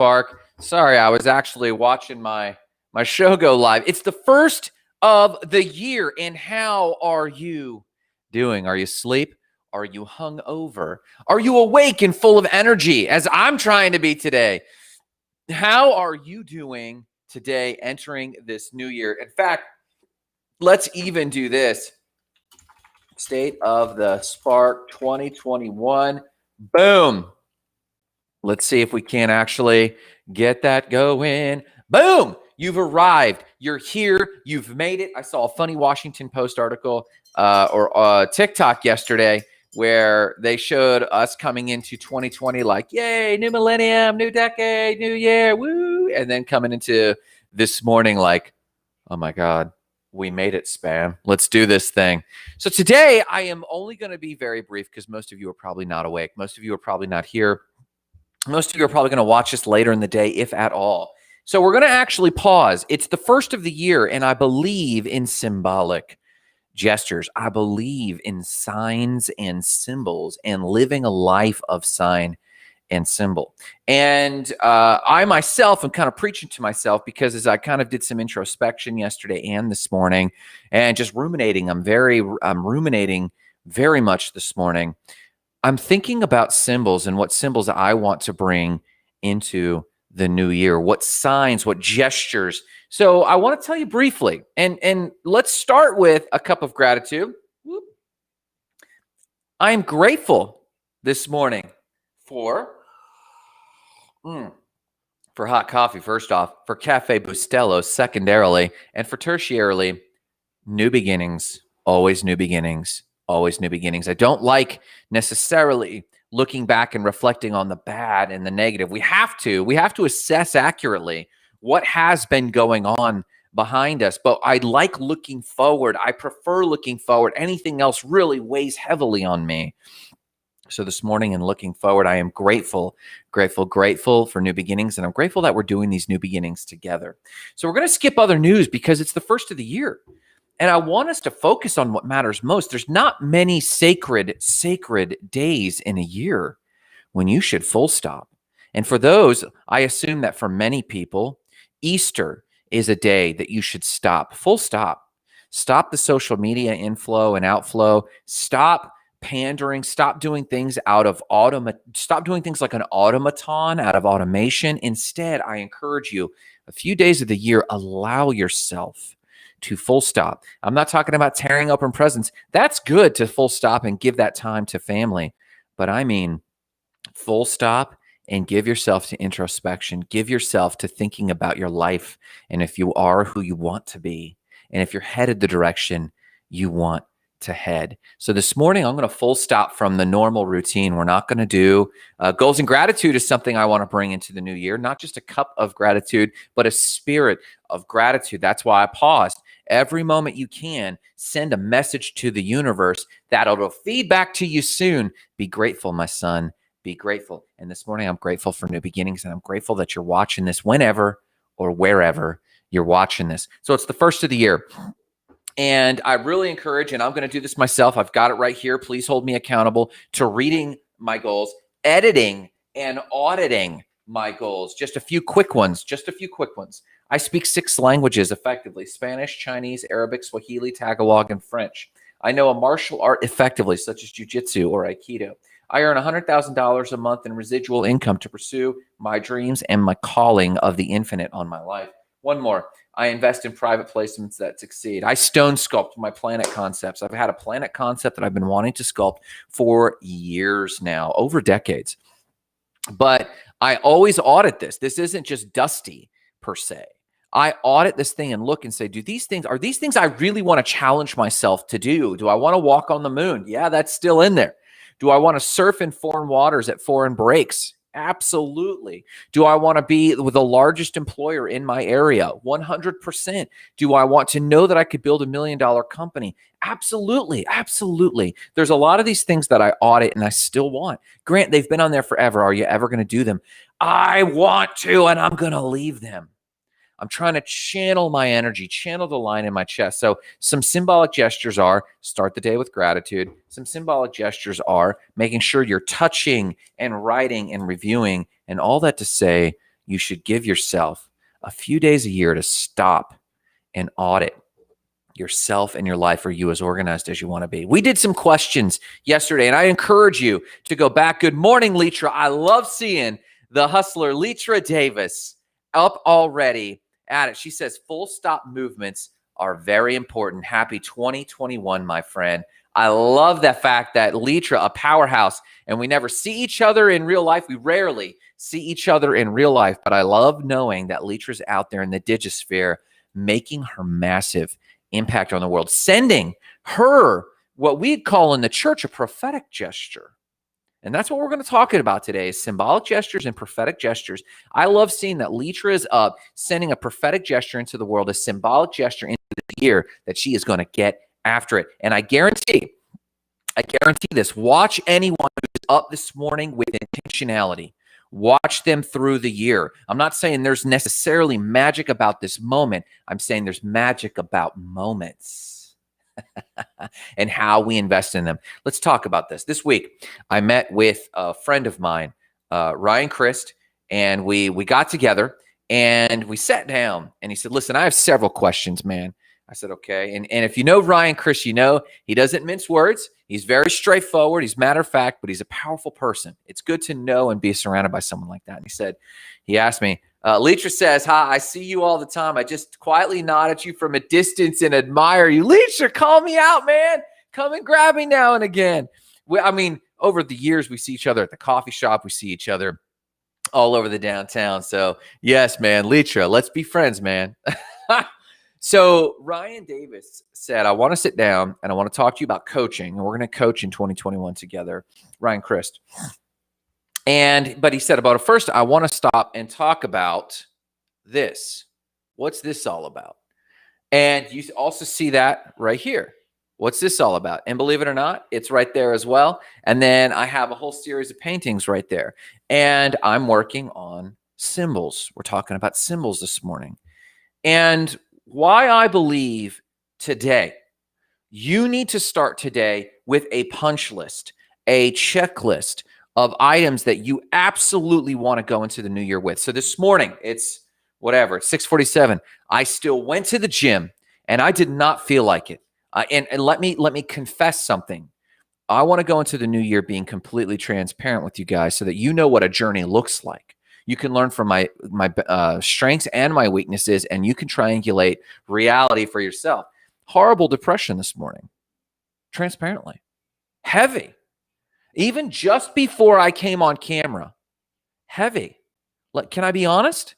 Spark. Sorry, I was actually watching my show go live. It's the first of the year, and how are you doing? Are you asleep? Are you hungover? Are you awake and full of energy, as I'm trying to be today? How are you doing today, entering this new year? In fact, let's even do this. State of the Spark 2021. Boom. Let's see if we can actually get that going. Boom! You've arrived. You're here. You've made it. I saw a funny Washington Post article or TikTok yesterday where they showed us coming into 2020 like, yay, new millennium, new decade, new year, woo! And then coming into this morning like, oh my God, we made it, spam. Let's do this thing. So today I am only going to be very brief because most of you are probably not awake. Most of you are probably not here. Most of you are probably going to watch this later in the day, if at all. So we're going to actually pause. It's the first of the year, and I believe in symbolic gestures. I believe in signs and symbols and living a life of sign and symbol. And I myself am kind of preaching to myself because as I kind of did some introspection yesterday and this morning and just ruminating, I'm ruminating very much this morning. I'm thinking about symbols and what symbols I want to bring into the new year, what signs, what gestures. So I want to tell you briefly, and let's start with a cup of gratitude. I am grateful this morning for hot coffee, first off, for Cafe Bustelo, secondarily, and for tertiarily, new beginnings, always new beginnings. Always new beginnings. I don't like necessarily looking back and reflecting on the bad and the negative. We have to assess accurately what has been going on behind us, but I like looking forward. I prefer looking forward. Anything else really weighs heavily on me. So this morning and looking forward, I am grateful for new beginnings, and I'm grateful that we're doing these new beginnings together. So we're going to skip other news because it's the first of the year. And I want us to focus on what matters most. There's not many sacred days in a year when you should full stop. And for those, I assume that for many people, Easter is a day that you should stop, full stop. Stop the social media inflow and outflow. Stop pandering. Stop doing things stop doing things like an automaton out of automation. Instead, I encourage you, a few days of the year, allow yourself to full stop. I'm not talking about tearing open presents. That's good to full stop and give that time to family. But I mean, full stop and give yourself to introspection. Give yourself to thinking about your life and if you are who you want to be and if you're headed the direction you want to head. So this morning, I'm going to full stop from the normal routine. We're not going to do goals and gratitude is something I want to bring into the new year, not just a cup of gratitude, but a spirit of gratitude. That's why I paused. Every moment you can, send a message to the universe that it'll feed back to you soon. Be grateful, my son. Be grateful. And this morning, I'm grateful for new beginnings, and I'm grateful that you're watching this whenever or wherever you're watching this. So it's the first of the year. And I really encourage, and I'm going to do this myself. I've got it right here. Please hold me accountable to reading my goals, editing and auditing my goals. Just a few quick ones. I speak 6 languages effectively: Spanish, Chinese, Arabic, Swahili, Tagalog, and French. I know a martial art effectively, such as jiu-jitsu or Aikido. I earn $100,000 a month in residual income to pursue my dreams and my calling of the infinite on my life. One more. I invest in private placements that succeed. I stone sculpt my planet concepts. I've had a planet concept that I've been wanting to sculpt for years now, over decades. But I always audit this. This isn't just dusty per se. I audit this thing and look and say, are these things I really want to challenge myself to do? Do I want to walk on the moon? Yeah, that's still in there. Do I want to surf in foreign waters at foreign breaks? Absolutely. Do I want to be with the largest employer in my area? 100%. Do I want to know that I could build $1 million company? Absolutely. Absolutely. There's a lot of these things that I audit and I still want. Grant, they've been on there forever. Are you ever going to do them? I want to, and I'm going to leave them. I'm trying to channel my energy, channel the line in my chest. So some symbolic gestures are start the day with gratitude. Some symbolic gestures are making sure you're touching and writing and reviewing, and all that to say you should give yourself a few days a year to stop and audit yourself and your life. Are you as organized as you want to be? We did some questions yesterday, and I encourage you to go back. Good morning, Leitra. I love seeing the hustler, Leitra Davis, up already at it. She says, full stop movements are very important. Happy 2021, my friend. I love the fact that Leitra, a powerhouse, and we never see each other in real life. We rarely see each other in real life, but I love knowing that Letra's out there in the digisphere making her massive impact on the world, sending her what we'd call in the church a prophetic gesture. And that's what we're going to talk about today is symbolic gestures and prophetic gestures. I love seeing that Leitra is up, sending a prophetic gesture into the world, a symbolic gesture into the year that she is going to get after it. And I guarantee this, watch anyone who's up this morning with intentionality. Watch them through the year. I'm not saying there's necessarily magic about this moment. I'm saying there's magic about moments and how we invest in them. Let's talk about this. This week, I met with a friend of mine, Ryan Christ, and we got together and we sat down and he said, listen, I have several questions, man. I said, okay. And if you know Ryan Christ, you know he doesn't mince words. He's very straightforward. He's matter of fact, but he's a powerful person. It's good to know and be surrounded by someone like that. And he asked me, Leitra says, hi, I see you all the time. I just quietly nod at you from a distance and admire you. Leitra, call me out, man. Come and grab me now and again. Over the years, we see each other at the coffee shop. We see each other all over the downtown. So yes, man, Leitra, let's be friends, man. So Ryan Davis said, I want to sit down and I want to talk to you about coaching. And we're going to coach in 2021 together, Ryan Christ. But he said, first, I want to stop and talk about this. What's this all about? And you also see that right here. What's this all about? And believe it or not, it's right there as well. And then I have a whole series of paintings right there. And I'm working on symbols. We're talking about symbols this morning. And why I believe today, you need to start today with a punch list, a checklist of items that you absolutely want to go into the new year with. So this morning, it's 6:47. I still went to the gym and I did not feel like it. And let me confess something. I want to go into the new year being completely transparent with you guys so that you know what a journey looks like. You can learn from my strengths and my weaknesses, and you can triangulate reality for yourself. Horrible depression this morning, transparently. Heavy. Even just before I came on camera, heavy. Can I be honest?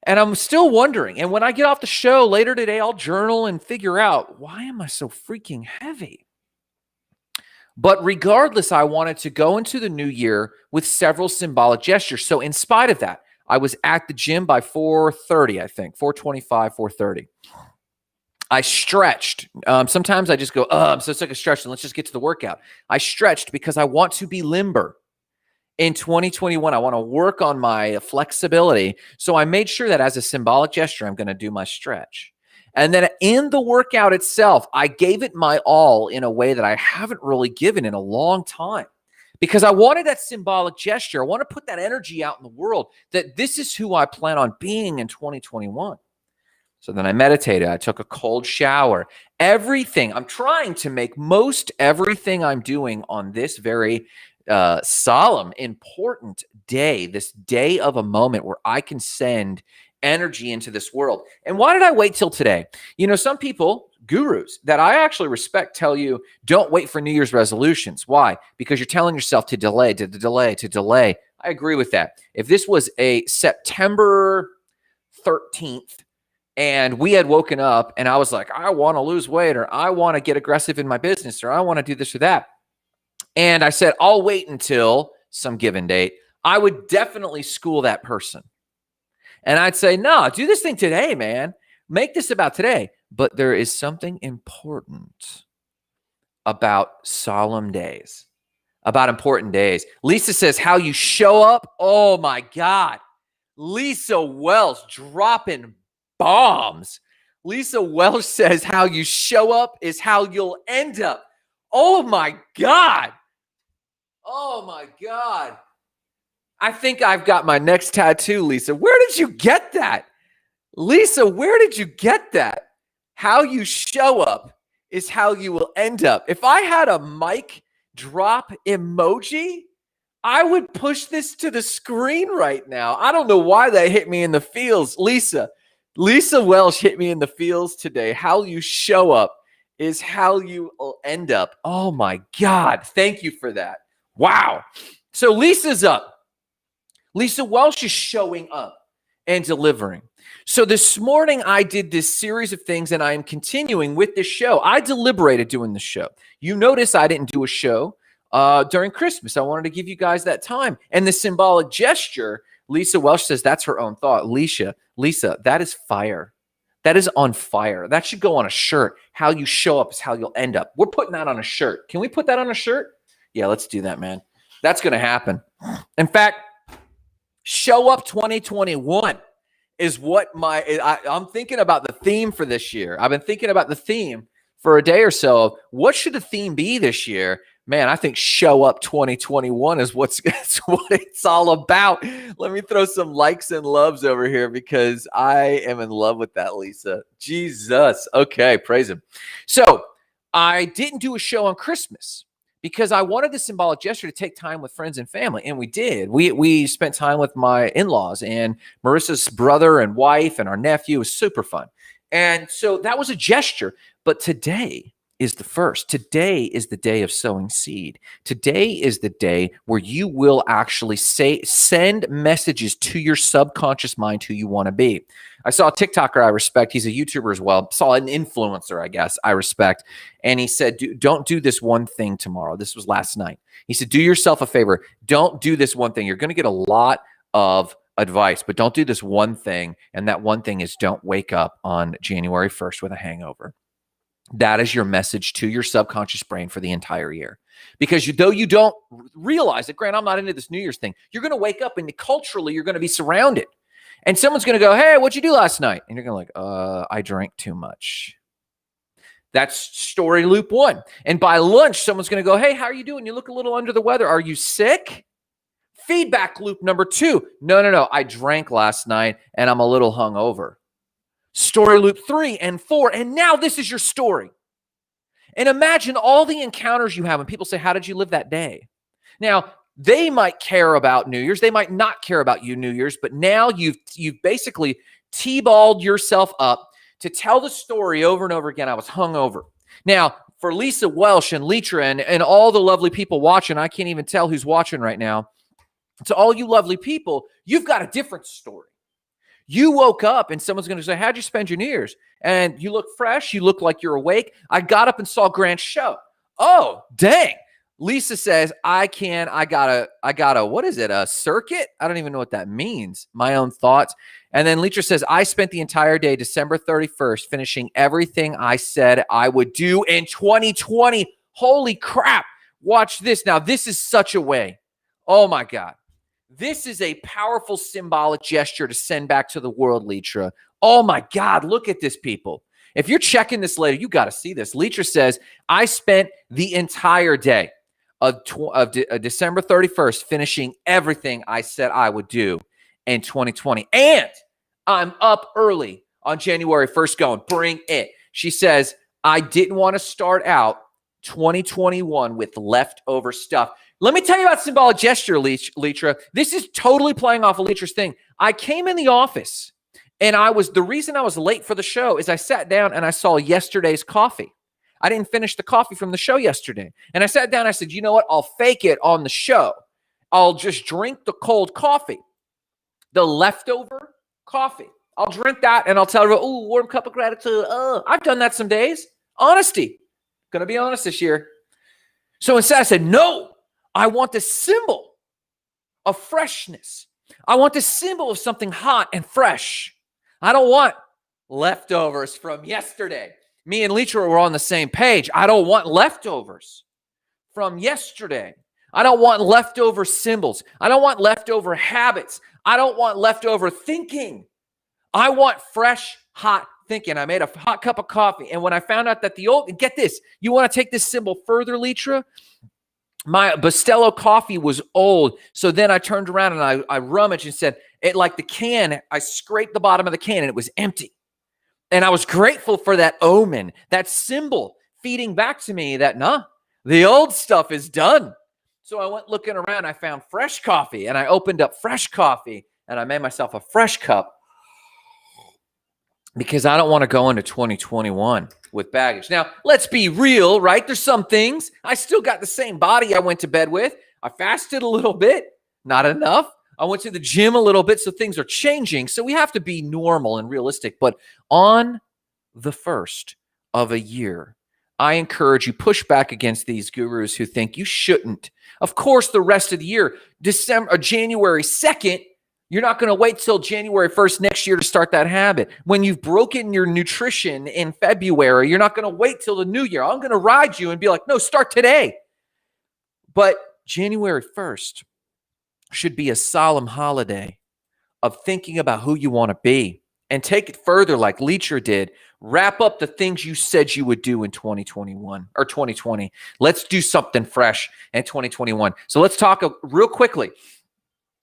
And I'm still wondering. And when I get off the show later today, I'll journal and figure out, why am I so freaking heavy? But regardless, I wanted to go into the new year with several symbolic gestures. So in spite of that, I was at the gym by 4:30, I think, 4:25, 4:30. I stretched. Sometimes I just go, I'm so sick of stretching. Let's just get to the workout. I stretched because I want to be limber. In 2021, I want to work on my flexibility. So I made sure that as a symbolic gesture, I'm going to do my stretch. And then in the workout itself, I gave it my all in a way that I haven't really given in a long time because I wanted that symbolic gesture. I want to put that energy out in the world that this is who I plan on being in 2021. So then I meditated. I took a cold shower. Everything. I'm trying to make most everything I'm doing on this very solemn, important day, this day of a moment where I can send energy into this world. And why did I wait till today? You know, some people, gurus that I actually respect, tell you don't wait for New Year's resolutions. Why? Because you're telling yourself to delay, to delay, to delay. I agree with that. If this was a September 13th and we had woken up and I was like, I want to lose weight, or I want to get aggressive in my business, or I want to do this or that, and I said, I'll wait until some given date, I would definitely school that person. And I'd say, no, do this thing today, man. Make this about today. But there is something important about solemn days, about important days. Lisa says, how you show up. Oh, my God. Lisa Welsh dropping bombs. Lisa Welsh says, how you show up is how you'll end up. Oh, my God. Oh, my God. I think I've got my next tattoo, Lisa. Where did you get that? Lisa, where did you get that? How you show up is how you will end up. If I had a mic drop emoji, I would push this to the screen right now. I don't know why that hit me in the feels. Lisa Welsh hit me in the feels today. How you show up is how you will end up. Oh my God. Thank you for that. Wow. So Lisa's up. Lisa Welsh is showing up and delivering. So this morning I did this series of things and I am continuing with this show. I deliberated doing the show. You notice I didn't do a show during Christmas. I wanted to give you guys that time. And the symbolic gesture, Lisa Welsh says that's her own thought. Lisa, that is fire. That is on fire. That should go on a shirt. How you show up is how you'll end up. We're putting that on a shirt. Can we put that on a shirt? Yeah, let's do that, man. That's going to happen. In fact, Show Up 2021 is what I'm thinking about the theme for this year. I've been thinking about the theme for a day or so. What should the theme be this year? Man, I think Show Up 2021 is what it's all about. Let me throw some likes and loves over here because I am in love with that, Lisa. Jesus. Okay, praise him. So I didn't do a show on Christmas because I wanted the symbolic gesture to take time with friends and family, and we did. We spent time with my in-laws and Marissa's brother and wife and our nephew. It was super fun. And so that was a gesture. But today is the first. Today is the day of sowing seed. Today is the day where you will actually send messages to your subconscious mind who you want to be. I saw a TikToker I respect. He's a YouTuber as well. Saw an influencer, I guess, I respect. And he said, don't do this one thing tomorrow. This was last night. He said, do yourself a favor. Don't do this one thing. You're going to get a lot of advice, but don't do this one thing. And that one thing is don't wake up on January 1st with a hangover. That is your message to your subconscious brain for the entire year. Because though you don't realize it, Grant, I'm not into this New Year's thing. You're going to wake up and culturally you're going to be surrounded. And someone's going to go, hey, what'd you do last night? And you're going to I drank too much. That's story loop one. And by lunch, someone's going to go, hey, how are you doing? You look a little under the weather. Are you sick? Feedback loop number two. No. I drank last night and I'm a little hungover. Story loop 3 and 4. And now this is your story. And imagine all the encounters you have when people say, how did you live that day? Now, they might care about New Year's. They might not care about you New Year's, but now you've basically T-balled yourself up to tell the story over and over again. I was hungover. Now, for Lisa Welsh and Leitra and all the lovely people watching, I can't even tell who's watching right now. To all you lovely people, you've got a different story. You woke up and someone's going to say, how'd you spend your New Year's? And you look fresh. You look like you're awake. I got up and saw Grant's show. Oh, dang. Lisa says, I got a, what is it? A circuit? I don't even know what that means. My own thoughts. And then Leitra says, I spent the entire day, December 31st, finishing everything I said I would do in 2020. Holy crap. Watch this. Now, this is such a way. Oh my God. This is a powerful symbolic gesture to send back to the world, Leitra. Oh my God, look at this, people. If you're checking this later, you got to see this. Leitra says, I spent the entire day of December 31st finishing everything I said I would do in 2020. And I'm up early on January 1st going, bring it. She says, I didn't want to start out 2021 with leftover stuff. Let me tell you about symbolic gesture, Leitra. This is totally playing off of Leitra's thing. I came in the office, and the reason I was late for the show is I sat down and I saw yesterday's coffee. I didn't finish the coffee from the show yesterday. And I sat down and I said, you know what? I'll fake it on the show. I'll just drink the cold coffee, the leftover coffee. I'll drink that and I'll tell her, oh, warm cup of gratitude. I've done that some days. Honesty. Going to be honest this year. So instead I said, no. I want the symbol of freshness. I want the symbol of something hot and fresh. I don't want leftovers from yesterday. Me and Leitra were on the same page. I don't want leftovers from yesterday. I don't want leftover symbols. I don't want leftover habits. I don't want leftover thinking. I want fresh, hot thinking. I made a hot cup of coffee. And when I found out that get this, you want to take this symbol further, Leitra? my Bustelo coffee was old. So then I turned around and I rummaged and said, it like the can, I scraped the bottom of the can and it was empty. And I was grateful for that omen, that symbol feeding back to me that, nah, the old stuff is done. So I went looking around. I found fresh coffee and I opened up fresh coffee and I made myself a fresh cup because I don't want to go into 2021 with baggage. Now, let's be real, right? There's some things. I still got the same body I went to bed with. I fasted a little bit, not enough. I went to the gym a little bit, so things are changing. So we have to be normal and realistic. But on the first of a year, I encourage you, push back against these gurus who think you shouldn't. Of course, the rest of the year, January 2nd, you're not going to wait till January 1st next year to start that habit. When you've broken your nutrition in February, you're not going to wait till the new year. I'm going to ride you and be like, no, start today. But January 1st should be a solemn holiday of thinking about who you want to be and take it further like Leacher did. Wrap up the things you said you would do in 2021 or 2020. Let's do something fresh in 2021. So let's talk real quickly.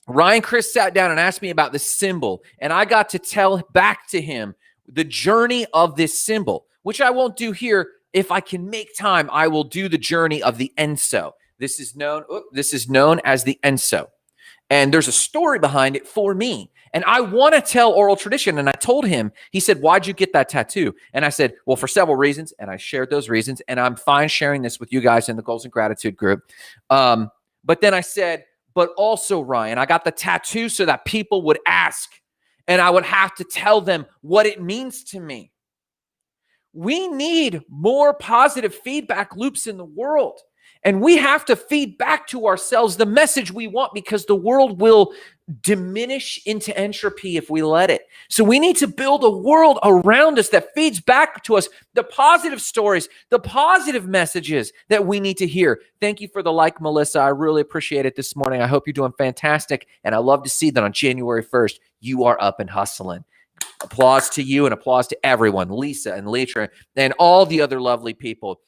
Ryan Chris sat down and asked me about this symbol, and I got to tell back to him the journey of this symbol, which I won't do here. If I can make time, I will do the journey of the enso. This is known as the enso. And there's a story behind it for me. And I want to tell oral tradition. And I told him, he said, why'd you get that tattoo? And I said, well, for several reasons. And I shared those reasons. And I'm fine sharing this with you guys in the Goals and Gratitude group. But then I said, but also, Ryan, I got the tattoo so that people would ask. And I would have to tell them what it means to me. We need more positive feedback loops in the world. And we have to feed back to ourselves the message we want, because the world will diminish into entropy if we let it. So we need to build a world around us that feeds back to us the positive stories, the positive messages that we need to hear. Thank you for the like, Melissa. I really appreciate it this morning. I hope you're doing fantastic. And I love to see that on January 1st, you are up and hustling. Applause to you and applause to everyone, Lisa and Leitra and all the other lovely people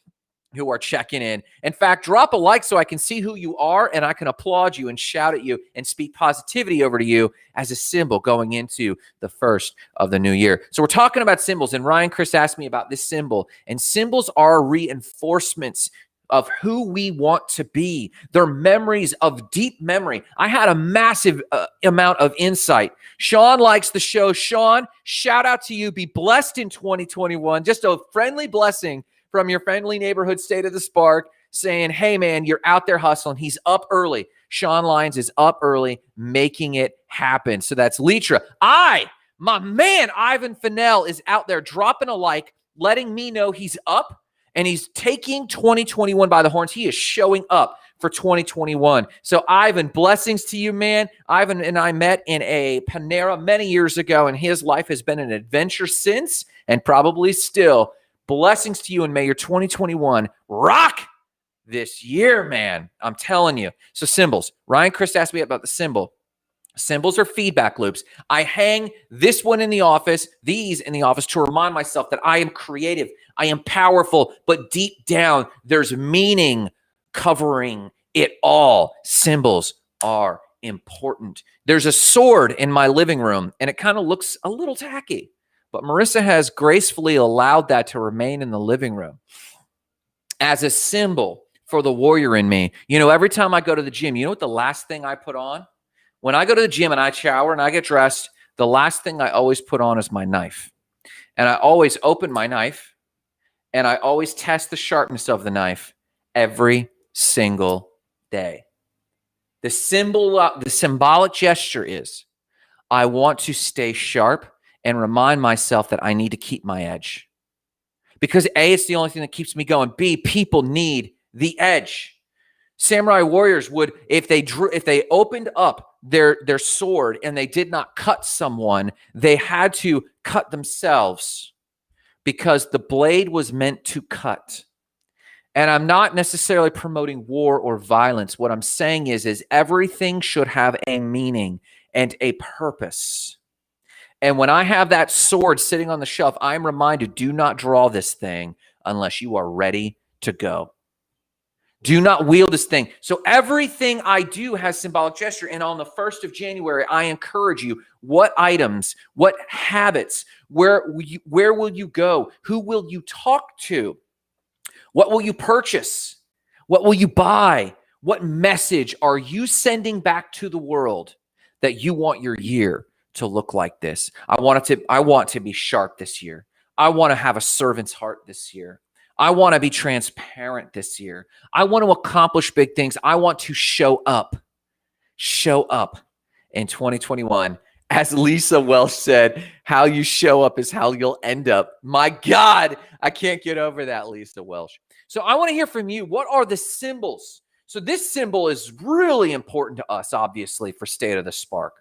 who are checking in. In fact, drop a like so I can see who you are and I can applaud you and shout at you and speak positivity over to you as a symbol going into the first of the new year. So we're talking about symbols, and Ryan Chris asked me about this symbol, and symbols are reinforcements of who we want to be. They're memories of deep memory. I had a massive amount of insight. Sean likes the show. Sean, shout out to you. Be blessed in 2021. Just a friendly blessing from your friendly neighborhood State of the Spark saying, hey, man, you're out there hustling. He's up early. Sean Lyons is up early, making it happen. So that's Leitra. My man, Ivan Fennell is out there dropping a like, letting me know he's up and he's taking 2021 by the horns. He is showing up for 2021. So Ivan, blessings to you, man. Ivan and I met in a Panera many years ago, and his life has been an adventure since and probably still. Blessings to you, and may your 2021 rock this year, man. I'm telling you. So symbols. Ryan Chris asked me about the symbol. Symbols are feedback loops. I hang this one in the office, these in the office, to remind myself that I am creative, I am powerful, but deep down, there's meaning covering it all. Symbols are important. There's a sword in my living room, and it kind of looks a little tacky. But Marissa has gracefully allowed that to remain in the living room as a symbol for the warrior in me. You know, every time I go to the gym, you know what the last thing I put on? When I go to the gym and I shower and I get dressed, the last thing I always put on is my knife. And I always open my knife and I always test the sharpness of the knife every single day. The symbolic gesture is I want to stay sharp and remind myself that I need to keep my edge. Because A, it's the only thing that keeps me going. B, people need the edge. Samurai warriors would, if they opened up their sword and they did not cut someone, they had to cut themselves because the blade was meant to cut. And I'm not necessarily promoting war or violence. What I'm saying is everything should have a meaning and a purpose. And when I have that sword sitting on the shelf, I'm reminded, do not draw this thing unless you are ready to go. Do not wield this thing. So everything I do has symbolic gesture. And on the 1st of January, I encourage you, what items, what habits, where will you go? Who will you talk to? What will you purchase? What will you buy? What message are you sending back to the world that you want your year to look like this? I want to be sharp this year. I want to have a servant's heart this year. I want to be transparent this year. I want to accomplish big things. I want to show up in 2021. As Lisa Welsh said, how you show up is how you'll end up. My God, I can't get over that, Lisa Welsh. So I want to hear from you. What are the symbols? So this symbol is really important to us, obviously, for State of the Spark.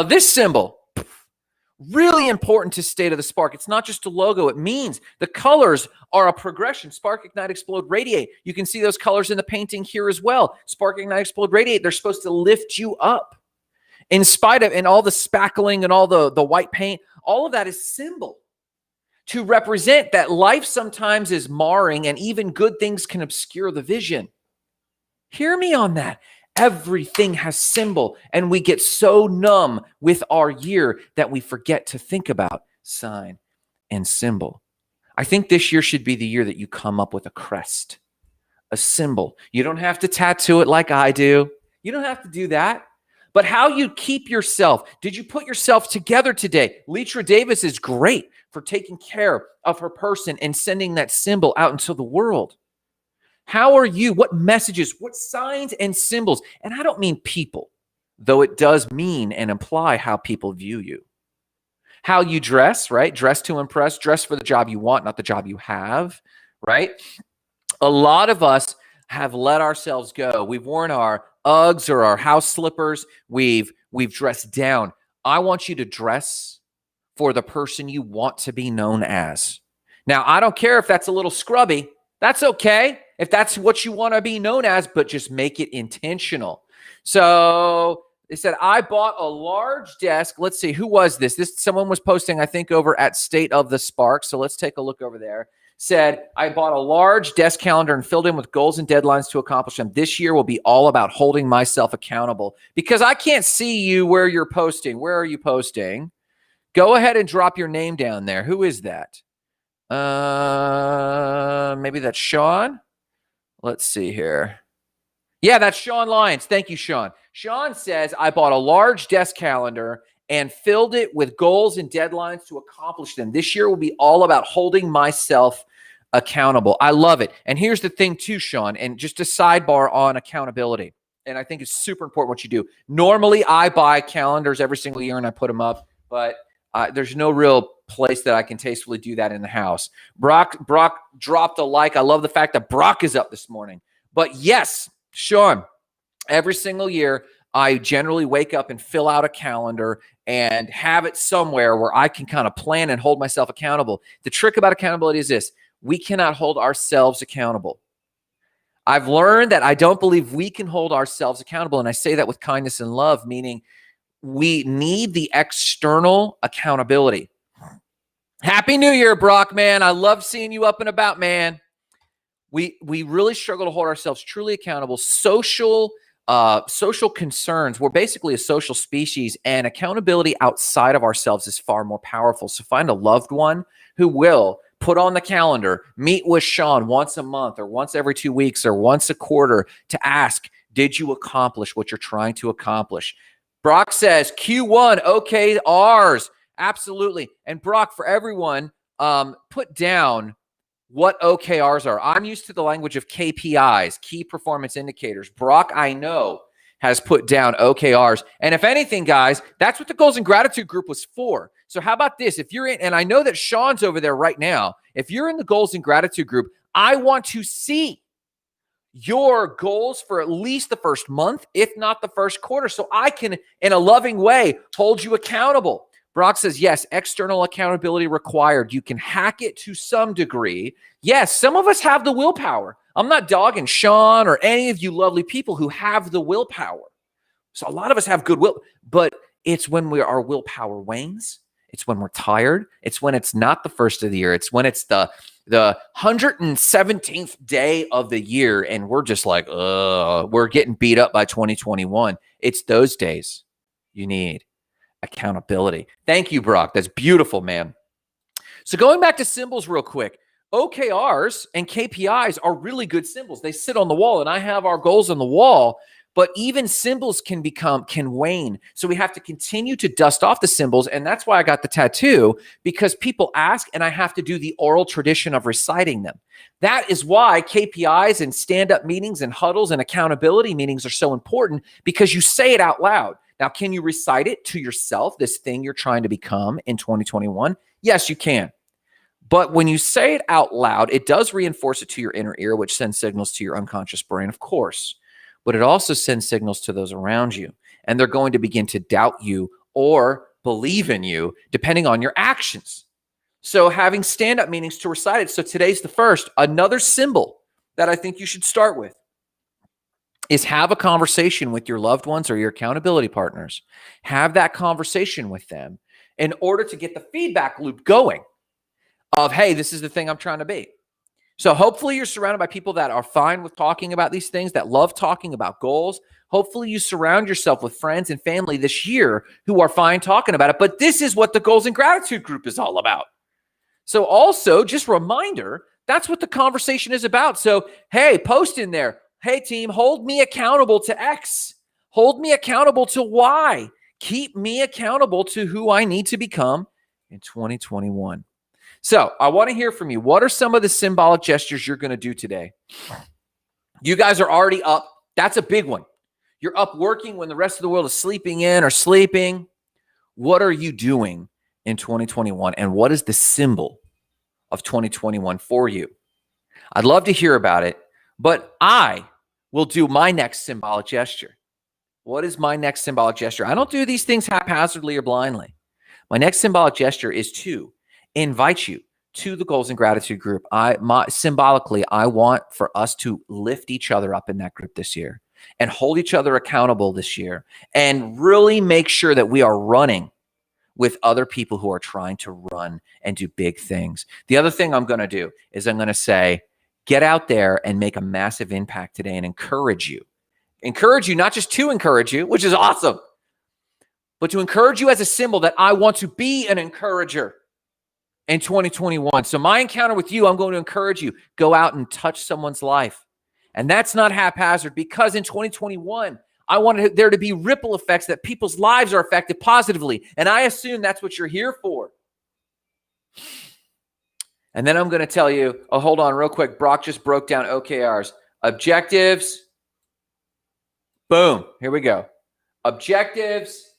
This symbol, really important to State of the Spark. It's not just a logo. It means the colors are a progression. Spark, ignite, explode, radiate. You can see those colors in the painting here as well. Spark, ignite, explode, radiate. They're supposed to lift you up. In spite of, and all the spackling and all the white paint, all of that is symbol to represent that life sometimes is marring and even good things can obscure the vision. Hear me on that. Everything has symbol, and we get so numb with our year that we forget to think about sign and symbol. I think this year should be the year that you come up with a crest, a symbol. You don't have to tattoo it like I do. You don't have to do that. But how you keep yourself. Did you put yourself together today? Leitra Davis is great for taking care of her person and sending that symbol out into the world. How are you? What messages, what signs and symbols? And I don't mean people, though it does mean and imply how people view you. How you dress, right? Dress to impress, dress for the job you want, not the job you have, right? A lot of us have let ourselves go. We've worn our Uggs or our house slippers. We've dressed down. I want you to dress for the person you want to be known as. Now, I don't care if that's a little scrubby. That's okay if that's what you want to be known as, but just make it intentional. So they said, I bought a large desk. Let's see, who was this? Someone was posting, I think, over at State of the Spark. So let's take a look over there. Said, I bought a large desk calendar and filled in with goals and deadlines to accomplish them. This year will be all about holding myself accountable because I can't see you where you're posting. Where are you posting? Go ahead and drop your name down there. Who is that? Maybe that's Sean. Let's see here. Yeah, that's Sean Lyons. Thank you, Sean. Sean says, I bought a large desk calendar and filled it with goals and deadlines to accomplish them. This year will be all about holding myself accountable. I love it. And here's the thing too, Sean, and just a sidebar on accountability. And I think it's super important what you do. Normally, I buy calendars every single year and I put them up, but there's no real place that I can tastefully do that in the house. Brock dropped a like. I love the fact that Brock is up this morning. But yes, Sean, every single year, I generally wake up and fill out a calendar and have it somewhere where I can kind of plan and hold myself accountable. The trick about accountability is this: we cannot hold ourselves accountable. I've learned that I don't believe we can hold ourselves accountable. And I say that with kindness and love, meaning we need the external accountability. Happy New Year, Brock, man. I love seeing you up and about, man. We really struggle to hold ourselves truly accountable. Social concerns. We're basically a social species, and accountability outside of ourselves is far more powerful. So find a loved one who will put on the calendar, meet with Sean once a month or once every 2 weeks or once a quarter to ask, did you accomplish what you're trying to accomplish? Brock says Q1 OKRs. Absolutely. And Brock, for everyone, put down what OKRs are. I'm used to the language of KPIs, key performance indicators. Brock, I know, has put down OKRs. And if anything, guys, that's what the Goals and Gratitude group was for. So how about this? If you're in, and I know that Sean's over there right now, if you're in the Goals and Gratitude group, I want to see your goals for at least the first month, if not the first quarter, so I can, in a loving way, hold you accountable. Brock says, yes, external accountability required. You can hack it to some degree. Yes, some of us have the willpower. I'm not dogging Sean or any of you lovely people who have the willpower. So a lot of us have good will, but it's when our willpower wanes. It's when we're tired. It's when it's not the first of the year. It's when it's the the 117th day of the year, and we're just like, we're getting beat up by 2021. It's those days you need accountability. Thank you, Brock. That's beautiful, man. So going back to symbols real quick, OKRs and KPIs are really good symbols. They sit on the wall, and I have our goals on the wall, but even symbols can wane. So we have to continue to dust off the symbols. And that's why I got the tattoo, because people ask and I have to do the oral tradition of reciting them. That is why KPIs and stand-up meetings and huddles and accountability meetings are so important, because you say it out loud. Now, can you recite it to yourself, this thing you're trying to become in 2021? Yes, you can. But when you say it out loud, it does reinforce it to your inner ear, which sends signals to your unconscious brain, of course. But it also sends signals to those around you. And they're going to begin to doubt you or believe in you, depending on your actions. So having stand-up meetings to recite it. So today's the first. Another symbol that I think you should start with is have a conversation with your loved ones or your accountability partners. Have that conversation with them in order to get the feedback loop going of, hey, this is the thing I'm trying to be. So hopefully you're surrounded by people that are fine with talking about these things, that love talking about goals. Hopefully you surround yourself with friends and family this year who are fine talking about it. But this is what the Goals and Gratitude group is all about. So also, just a reminder, that's what the conversation is about. So, hey, post in there. Hey, team, hold me accountable to X. Hold me accountable to Y. Keep me accountable to who I need to become in 2021. So I want to hear from you. What are some of the symbolic gestures you're going to do today? You guys are already up. That's a big one. You're up working when the rest of the world is sleeping in or sleeping. What are you doing in 2021? And what is the symbol of 2021 for you? I'd love to hear about it, but I will do my next symbolic gesture. What is my next symbolic gesture? I don't do these things haphazardly or blindly. My next symbolic gesture is to invite you to the Goals and Gratitude group. Symbolically, I want for us to lift each other up in that group this year and hold each other accountable this year and really make sure that we are running with other people who are trying to run and do big things. The other thing I'm going to do is I'm going to say, get out there and make a massive impact today and encourage you. Encourage you, not just to encourage you, which is awesome, but to encourage you as a symbol that I want to be an encourager in 2021. So my encounter with you, I'm going to encourage you, go out and touch someone's life. And that's not haphazard, because in 2021, I want there to be ripple effects, that people's lives are affected positively. And I assume that's what you're here for. And then I'm going to tell you, hold on real quick. Brock just broke down OKRs. Objectives. Boom. Here we go. Objectives,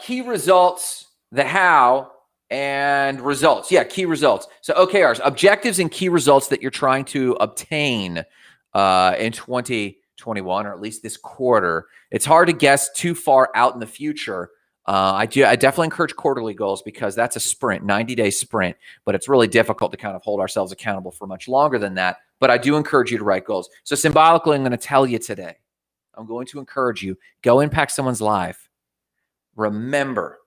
key results, the how, and results. Yeah, key results. So OKRs, objectives and key results that you're trying to obtain in 2021, or at least this quarter. It's hard to guess too far out in the future. I definitely encourage quarterly goals, because that's a sprint, 90-day sprint, but it's really difficult to kind of hold ourselves accountable for much longer than that. But I do encourage you to write goals. So symbolically, I'm going to tell you today, I'm going to encourage you, go impact someone's life. Remember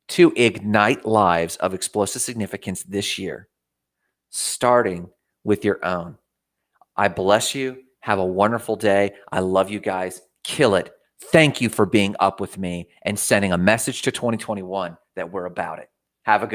to ignite lives of explosive significance this year, starting with your own. I bless you. Have a wonderful day. I love you guys. Kill it. Thank you for being up with me and sending a message to 2021 that we're about it. Have a good